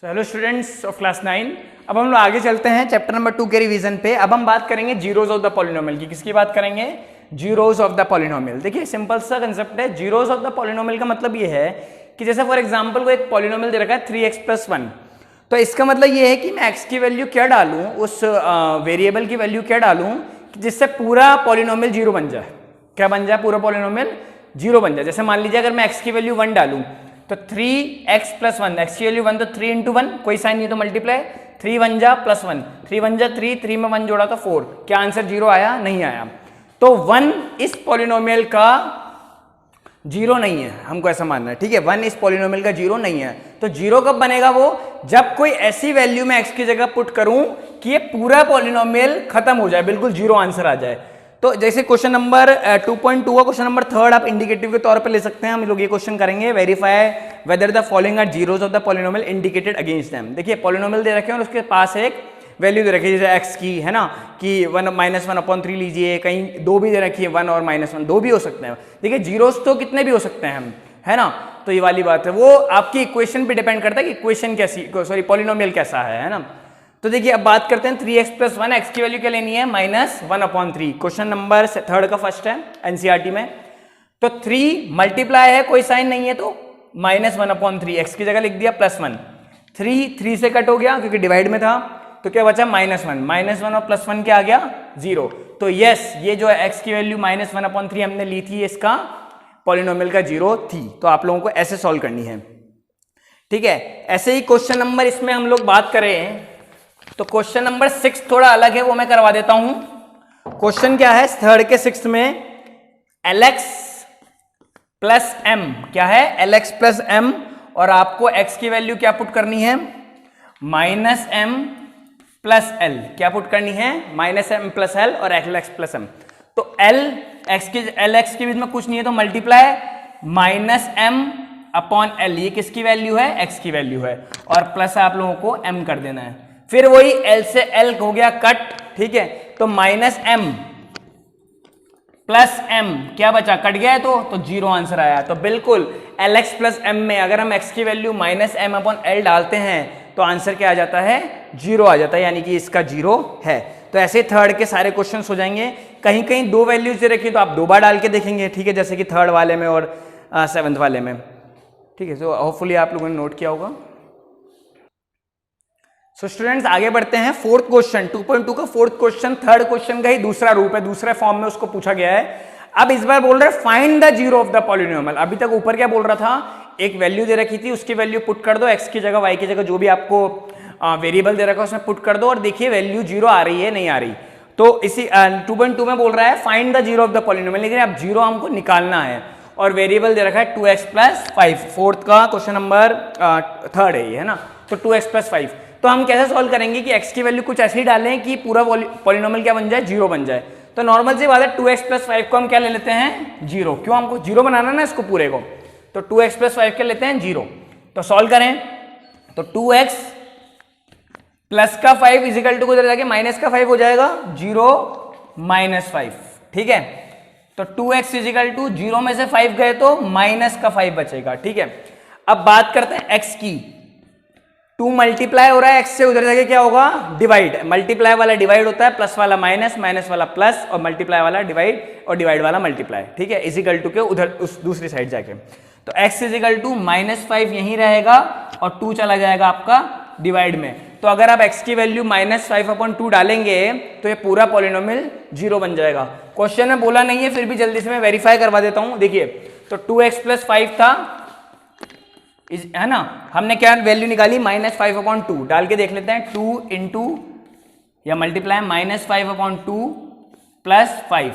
So hello students of class 9। अब हम लोग आगे चलते हैं चैप्टर नंबर 2 के रिवीजन पे। अब हम बात करेंगे जीरोज ऑफ द पॉलिनोमियल की। किसकी बात करेंगे? Zeros of the polynomial. देखिए सिंपल सा कंसेप्ट है। जीरोज ऑफ द पॉलिनोमियल का मतलब ये है कि जैसे फॉर एग्जांपल को एक पॉलिनोमियल दे रखा है 3x + 1, तो इसका मतलब ये है कि मैं x की वैल्यू क्या डालूं, उस वेरिएबल की वैल्यू क्या डालूं जिससे पूरा पॉलिनोमियल जीरो बन जाए। क्या बन जाए? पूरा पॉलिनोमियल जीरो बन जाए। जैसे मान लीजिए अगर मैं x की वैल्यू 1 डालूं तो 3x + 1, x की वैल्यू 1 तो 3 × 1, कोई साइन नहीं तो मल्टीप्लाई, 3 1 जा +1, 3 1 जा 3, 3 में 1 जोड़ा तो 4। क्या आंसर जीरो आया? नहीं आया। तो 1 इस पॉलिनोमियल का जीरो नहीं है, हमको ऐसा मानना है। ठीक है, 1 इस पॉलिनोमियल का जीरो नहीं है। तो जीरो कब बनेगा? वो जब कोई ऐसी वैल्यू मैं x की जगह पुट करूं कि ये पूरा पॉलिनोमियल खत्म हो जाए, बिल्कुल जीरो आंसर आ जाए। तो जैसे क्वेश्चन नंबर 2.2 का क्वेश्चन नंबर 3 आप इंडिकेटिव के तौर पे ले सकते हैं। हम लोग ये क्वेश्चन करेंगे, verify whether the following are zeroes of the polynomial indicated against them. देखिए पॉलिनोमियल दे रखे हैं और उसके पास एक वैल्यू दे रखी है, जैसे x की है ना कि 1 - 1/3 लीजिए, कहीं 2 भी दे रखी है, 1 और -1 2 भी हो सकते हैं। देखिए जीरोस तो कितने भी हो सकते हैं हम, है ना। तो ये वाली बात है, वो आपकी इक्वेशन पे डिपेंड करता है कि इक्वेशन कैसी, सॉरी पॉलिनोमियल कैसा है ना। तो देखिए अब बात करते हैं 3x + 1, x की वैल्यू क्या लेनी है? -1/3। क्वेश्चन नंबर 3 का फर्स्ट है एनसीईआरटी में। तो 3 मल्टीप्लाई है, कोई साइन नहीं है तो -1/3, x की जगह लिख दिया +1। 3 से कट हो गया क्योंकि डिवाइड में था, तो क्या बचा? -1। -1 और +1 क्या आ गया? 0। तो यस, ये जो है x की वैल्यू -1/3 हमने ली थी, इसका पॉलिनोमियल का जीरो थी। तो आप लोगों को ऐसे सॉल्व करनी है। ठीक है, ऐसे ही क्वेश्चन नंबर इसमें हम लोग बात करें तो क्वेश्चन नंबर 6 थोड़ा अलग है, वो मैं करवा देता हूं। क्वेश्चन क्या है 3rd के 6th में? Lx + m। क्या है? Lx + m। और आपको x की वैल्यू क्या पुट करनी है? -m + l। क्या पुट करनी है? -m + l और Lx + m। तो Lx के बीच में कुछ नहीं है तो मल्टीप्लाई -m/l। ये किसकी वैल्यू है? x की वैल्यू है। और प्लस आप लोगों को m कर देना है। फिर वही l से l हो गया कट। ठीक है, तो -m + m क्या बचा? कट गया है तो जीरो आंसर आया। तो बिल्कुल Lx + m में अगर हम x की वैल्यू -m/l डालते हैं तो आंसर क्या आ जाता है? जीरो आ जाता है, यानी कि इसका जीरो है। तो ऐसे 3rd के सारे क्वेश्चन हो जाएंगे। कहीं कहीं 2 वैल्यूज दे रखी तो आप 2 बार डाल के देखेंगे। ठीक है, जैसे कि 3rd वाले में और 7th वाले में। ठीक है, तो होपफुली आप लोगों ने नोट किया होगा। सो स्टूडेंट्स आगे बढ़ते हैं। 4th क्वेश्चन 2.2 का 4th क्वेश्चन 3rd क्वेश्चन का ही दूसरा रूप है, दूसरे फॉर्म में उसको पूछा गया है। अब इस बार बोल रहे हैं find the zero of the polynomial. अभी तक ऊपर क्या बोल रहा था? एक वैल्यू दे रखी थी, उसकी वैल्यू पुट कर दो, x की जगह y की जगह जो भी आपको वेरिएबल दे रखा है उसमें पुट कर दो और देखिए वैल्यू जीरो आ रही है नहीं आ रही। तो इसी 2.2 में बोल रहा है find the zero of the polynomial, लेकिन अब जीरो हमको निकालना है और वेरिएबल दे रखा है 2x + 5। 4th का क्वेश्चन नंबर 3rd है ये, है ना। तो 2x + 5 तो हम कैसे सॉल्व करेंगे कि x की वैल्यू कुछ ऐसी डालें कि पूरा पॉलिनोमियल क्या बन जाए? जीरो बन जाए। तो नॉर्मल सी बात है, 2x + 5 को हम क्या ले लेते हैं? जीरो। क्यों? हमको जीरो बनाना ना इसको पूरे को, तो 2x + 5 क्या लेते हैं? जीरो। तो सॉल्व करें तो 2x + 5 = उधर जाके -5 हो जाएगा, 0 - 5। ठीक है, तो 2x = 0 में से 5 गए तो -5 बचेगा। ठीक है, अब बात करते हैं x की। 2 मल्टीप्लाई हो रहा है x से, उधर जाके क्या होगा? डिवाइड। मल्टीप्लाई वाला डिवाइड होता है, प्लस वाला माइनस, माइनस वाला प्लस और मल्टीप्लाई वाला डिवाइड और डिवाइड वाला मल्टीप्लाई। ठीक है, = के उधर उस दूसरी साइड जाके तो x = -5 यहीं रहेगा और 2 चला जाएगा आपका डिवाइड में। तो अगर आप x की वैल्यू -5/2 डालेंगे तो ये पूरा पॉलिनोमियल जीरो बन जाएगा। क्वेश्चन में बोला नहीं है, फिर भी जल्दी से मैं वेरीफाई करवा देता हूं। देखिए तो 2x + 5 था, है ना। हमने क्या वैल्यू निकाली? -5/2 डाल के देख लेते हैं। 2 × या मल्टीप्लाई -5/2 + 5,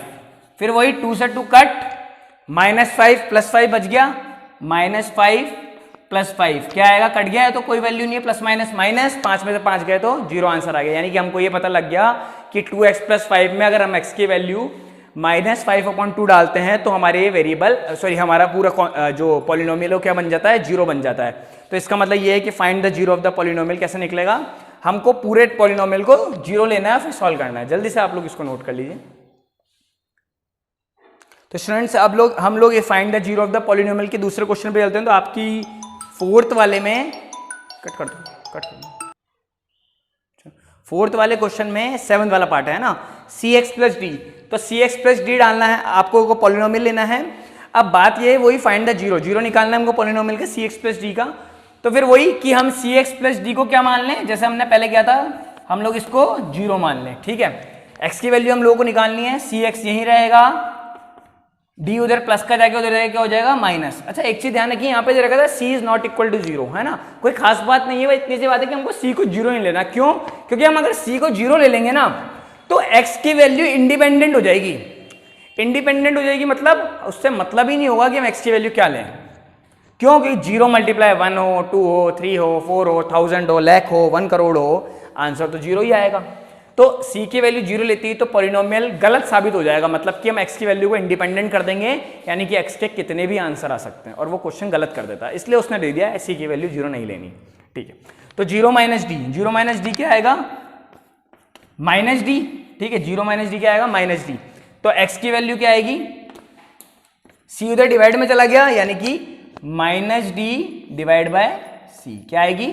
फिर वही 2 से 2 कट, -5 + 5 बच गया, -5 + 5 क्या आएगा? कट गया है तो कोई वैल्यू नहीं है, प्लस माइनस माइनस, 5 में से 5 गए तो जीरो आंसर आ गया। यानी कि हमको ये पता लग गया कि 2x + 5 में अगर हम x की वैल्यू -5/2 डालते हैं तो हमारे वेरिएबल हमारा पूरा जो पॉलिनोमियल क्या बन जाता है? जीरो बन जाता है। तो इसका मतलब ये है कि find the zero of the polynomial कैसे निकलेगा? हमको पूरे पॉलिनोमियल को जीरो लेना है फिर सॉल्व करना है। जल्दी से आप लोग इसको नोट कर लीजिए। तो स्टूडेंट्स अब हम लोग ये find the zero of the polynomial के दूसरे क्वेश्चन पे चलते हैं। तो आपकी 4th वाले में कट कर दो। कट। फोर्थ वाले क्वेश्चन में सेवंथ वाला पार्ट है ना, सी एक्स प्लस डी, तो सी एक्स प्लस डी डालना है आपको, को पॉलिनोमियल लेना है। अब बात ये है वही फाइंड द जीरो, जीरो निकालना है हमको पॉलिनोमियल का सी एक्स प्लस डी का। तो फिर वही कि हम सी एक्स प्लस डी को क्या मान लें, जैसे हमने पहले किया था, हम लोग इसको जीरो मान लें, ठीक है। एक्स की वैल्यू हम लोगों को निकालनी है, सी एक्स यही रहेगा, डी उधर प्लस का जाके उधर क्या हो जाएगा माइनस। अच्छा एक चीज ध्यान रखिए, यहाँ पे जो रखा था C is not equal to zero, है ना, कोई खास बात नहीं है, वो इतनी सी बात है कि हमको सी को जीरो नहीं लेना। क्यों? क्योंकि हम अगर सी को जीरो ले लेंगे ना तो एक्स की वैल्यू इंडिपेंडेंट हो जाएगी। इंडिपेंडेंट हो जाएगी मतलब उससे मतलब ही नहीं होगा कि हम एक्स की वैल्यू क्या लें। क्यों? क्योंकि जीरो मल्टीप्लाई 1 हो, 2 हो, 3 हो, 4 हो, 1000 हो, लाख हो, 1 करोड़ हो, आंसर तो जीरो ही आएगा। तो c की वैल्यू जीरो लेती है तो पॉलिनोमियल गलत साबित हो जाएगा, मतलब कि हम x की वैल्यू को इंडिपेंडेंट कर देंगे, यानी कि x के कितने भी आंसर आ सकते हैं, और वो क्वेश्चन गलत कर देता है, इसलिए उसने दे दिया c की वैल्यू जीरो नहीं लेनी, ठीक है। तो zero minus D, zero minus D क्या आएगा माइनस डी, ठीक है, जीरो माइनस डी क्या आएगा माइनस डी। तो x की वैल्यू क्या आएगी, c उधर डिवाइड में चला गया, यानी कि माइनस डी डिवाइड बाय सी, क्या आएगी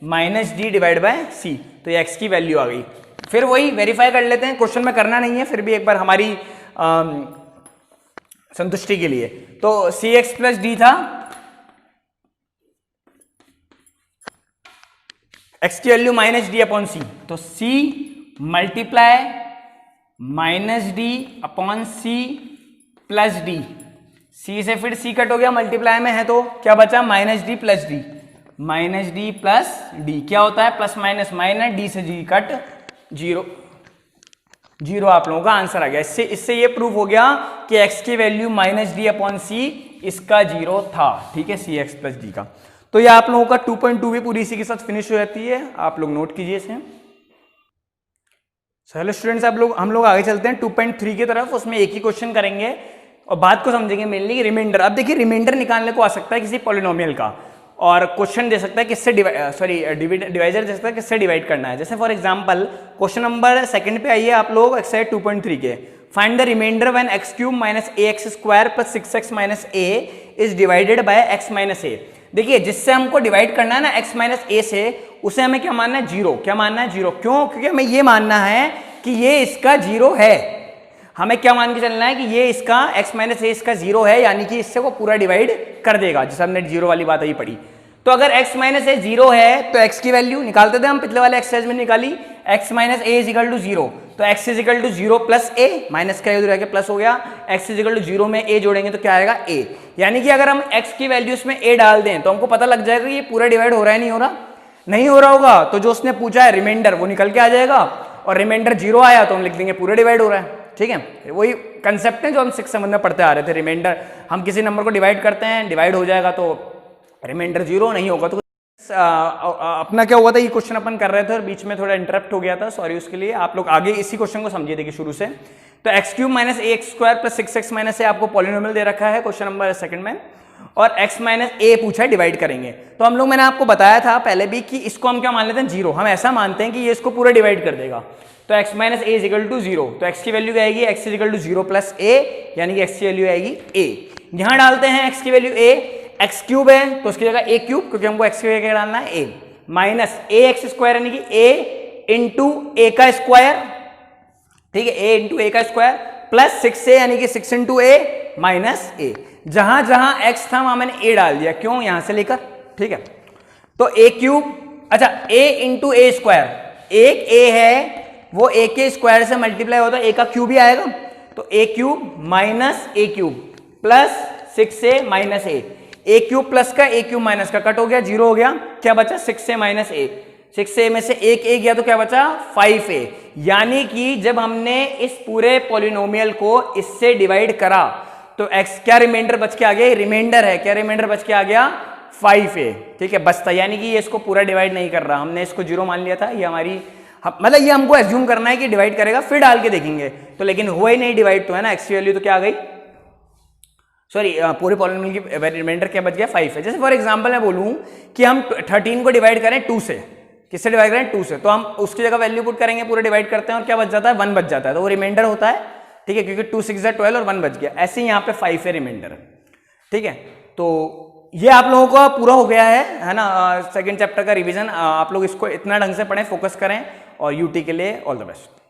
माइनस डी डिवाइड बाय सी, तो ये x की वैल्यू आ गई। फिर वही वेरीफाई कर लेते हैं, क्वेश्चन में करना नहीं है, फिर भी एक बार हमारी संतुष्टि के लिए। तो सी एक्स प्लस डी था, x की value minus d upon c, तो c multiply minus d upon c plus d, c से फिर c कट हो गया, मल्टीप्लाई में है तो क्या बचा minus D plus D, minus D plus D क्या होता है प्लस माइनस माइनस, डी से जी कट, जीरो, जीरो आप लोगों का आंसर आ गया। इससे ये प्रूफ हो गया कि x की वैल्यू माइनस डी अपॉन सी इसका जीरो था, ठीक है, सी एक्स प्लस डी का। तो ये आप लोगों का 2.2 भी पूरी इसी के साथ फिनिश हो जाती है, आप लोग नोट कीजिए इसे। चलो स्टूडेंट्स हम लोग आगे चलते हैं 2.3 की तरफ, उसमें एक ही क्वेश्चन करेंगे और बात को समझेंगे मेनली रिमाइंडर। अब देखिए रिमाइंडर निकालने को आ सकता है किसी पॉलिनोमियल का, और क्वेश्चन दे सकता है किससे डिवाइजर दे सकता है किससे डिवाइड करना है। जैसे for example question number second पे आइए आप लोग, एक्सरसाइज 2.3 के, find the remainder when x cube minus ax square plus 6x minus a is divided by x minus a। देखिए जिससे हमको डिवाइड करना है ना x माइनस a से, उसे हमें क्या मानना है जीरो, क्या मानना है जीरो। क्यों? क्योंकि हमें ये मानना है कि ये इसका जीरो है, हमें क्या मान के चलना है कि ये इसका x माइनस a इसका जीरो है, यानी कि इससे वो पूरा डिवाइड कर देगा, जैसे हमने जीरो वाली बात अभी पढ़ी। तो अगर x माइनस a जीरो है तो x की वैल्यू निकालते थे हम, पिछले वाले एक्सरसाइज में निकाली, x minus a is equal to zero, तो x is equal to zero plus a, minus का उधर आके प्लस हो गया, x is equal to zero में a जोड़ेंगे तो क्या आएगा a, यानी कि अगर हम x की वैल्यू इसमें a डाल दें तो हमको पता लग जाएगा कि ये पूरा डिवाइड हो रहा है नहीं हो रहा, नहीं हो रहा होगा, तो जो उसने पूछा है रिमाइंडर वो निकल के आ जाएगा, और रिमाइंडर जीरो आया तो हम लिख देंगे पूरा डिवाइड हो रहा है, ठीक है। वही कंसेप्ट है जो हम 6 सेवन में पढ़ते आ रहे थे, रिमाइंडर हम किसी नंबर को डिवाइड करते हैं, डिवाइड हो जाएगा तो रिमाइंडर जीरो, नहीं होगा तो अपना क्या हुआ था, ये क्वेश्चन अपन कर रहे थे और बीच में थोड़ा इंटरप्ट हो गया था, सॉरी उसके लिए। आप लोग आगे इसी क्वेश्चन को समझिए, देखिए शुरू से। तो x cube minus a x square plus 6x minus a आपको पॉलिनोमियल दे रखा है क्वेश्चन नंबर सेकंड में, और x माइनस ए पूछा है डिवाइड करेंगे। तो हम लोग, मैंने आपको बताया था पहले भी कि इसको हम क्या मान लेते हैं जीरो, हम ऐसा मानते हैं कि ये इसको पूरा डिवाइड कर देगा। तो x minus a is equal to zero, तो x की वैल्यू क्या आएगी, x is equal to zero plus a, यानी कि x की वैल्यू आएगी a। यहां डालते हैं x की वैल्यू a, x क्यूब है तो उसकी जगह a क्यूब, क्योंकि हमको x की वैल्यू क्या डालना है a, minus a x square यानी कि a इंटू ए का स्क्वायर, ठीक है, a इंटू ए का स्क्वायर प्लस 6a यानी कि 6 इंटू ए माइनस a। जहां जहां x था वहां मैंने a डाल दिया, क्यों, यहां से लेकर, ठीक है। तो a क्यूब, अच्छा a इंटू ए स्क्वायर, एक a है वो a के स्क्वायर से मल्टीप्लाई होता है, a का क्यूब ही आएगा, तो a cube minus a cube plus 6a minus a cube plus का a क्यूब माइनस का कट हो गया, जीरो हो गया, क्या बचा 6a माइनस a, 6a में से एक a गया तो क्या बचा 5a। यानी कि जब हमने इस पूरे पॉलिनोमियल को इससे डिवाइड करा तो x क्या रिमाइंडर बच के आ गया, रिमाइंडर है, क्या रिमाइंडर बच के आ गया 5a, ठीक है, बचता, यानी कि ये इसको पूरा डिवाइड नहीं कर रहा, हमने इसको जीरो मान लिया था, ये हमारी मतलब ये हमको एज्यूम करना है कि डिवाइड करेगा, फिर डाल के देखेंगे तो, लेकिन हुआ ही नहीं डिवाइड, तो है ना, x की वैल्यू तो क्या आ गई, सॉरी पूरे पॉलिनोमियल की रिमाइंडर क्या बच गया 5 है। जैसे फॉर एग्जांपल मैं बोलूं कि हम 13 को डिवाइड करें 2 से, किससे डिवाइड करें 2 से, तो हम उसकी जगह वैल्यू पुट करेंगे, पूरे डिवाइड करते हैं और क्या बच जाता है 1 बच जाता है, तो वो रिमाइंडर होता है, ठीक है, क्योंकि 2 6 12 और 1 बच गया, ऐसे ही यहाँ पे 5 है रिमाइंडर, ठीक है। तो ये आप लोगों का पूरा हो गया है ना, सेकंड चैप्टर का रिवीजन। आप लोग इसको इतना ढंग से पढ़ें, फोकस करें, और यूटी के लिए ऑल द बेस्ट।